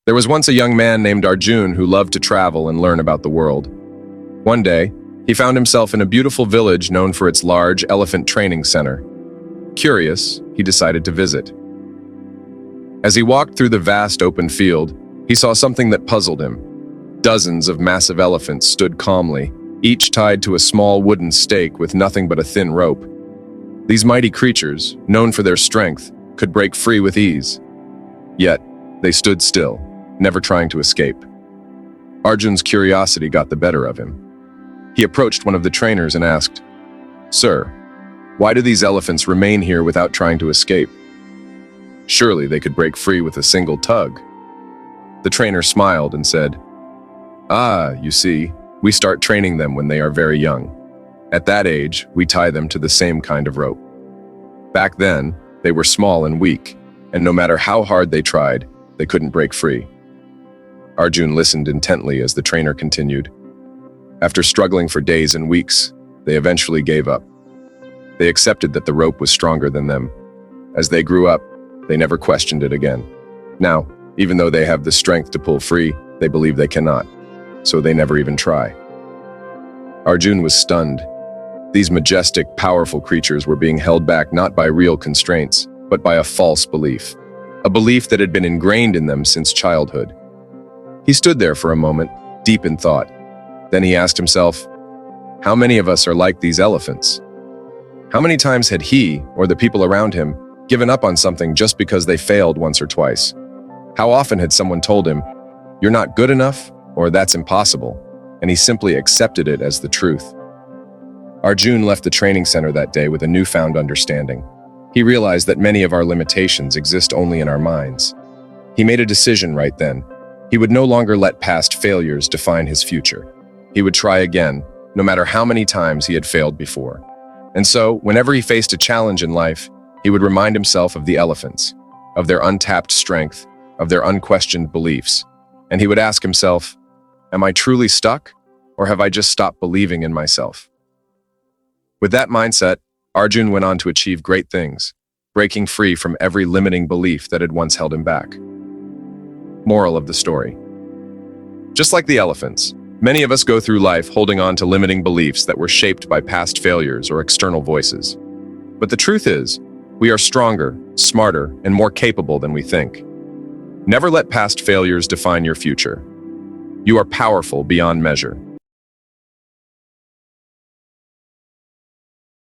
There was once a young man named Arjun who loved to travel and learn about the world. One day, he found himself in a beautiful village known for its large elephant training center. Curious, he decided to visit. As he walked through the vast open field, he saw something that puzzled him. Dozens of massive elephants stood calmly, each tied to a small wooden stake with nothing but a thin rope. These mighty creatures, known for their strength, could break free with ease. Yet, they stood still, never trying to escape. Arjun's curiosity got the better of him. He approached one of the trainers and asked, "Sir, why do these elephants remain here without trying to escape? Surely they could break free with a single tug." The trainer smiled and said, "Ah, you see, we start training them when they are very young. At that age, we tie them to the same kind of rope. Back then, they were small and weak, and no matter how hard they tried, they couldn't break free." Arjun listened intently as the trainer continued. After struggling for days and weeks, they eventually gave up. They accepted that the rope was stronger than them. As they grew up, they never questioned it again. Now, even though they have the strength to pull free, they believe they cannot, so they never even try. Arjun was stunned. These majestic, powerful creatures were being held back not by real constraints, but by a false belief. A belief that had been ingrained in them since childhood. He stood there for a moment, deep in thought. Then he asked himself, how many of us are like these elephants? How many times had he, or the people around him, given up on something just because they failed once or twice? How often had someone told him, "You're not good enough," or "That's impossible," and he simply accepted it as the truth? Arjun left the training center that day with a newfound understanding. He realized that many of our limitations exist only in our minds. He made a decision right then. He would no longer let past failures define his future. He would try again, no matter how many times he had failed before. And so, whenever he faced a challenge in life, he would remind himself of the elephants, of their untapped strength, of their unquestioned beliefs. And he would ask himself, am I truly stuck, or have I just stopped believing in myself? With that mindset, Arjun went on to achieve great things, breaking free from every limiting belief that had once held him back. Moral of the story. Just like the elephants, many of us go through life holding on to limiting beliefs that were shaped by past failures or external voices. But the truth is, we are stronger, smarter, and more capable than we think. Never let past failures define your future. You are powerful beyond measure.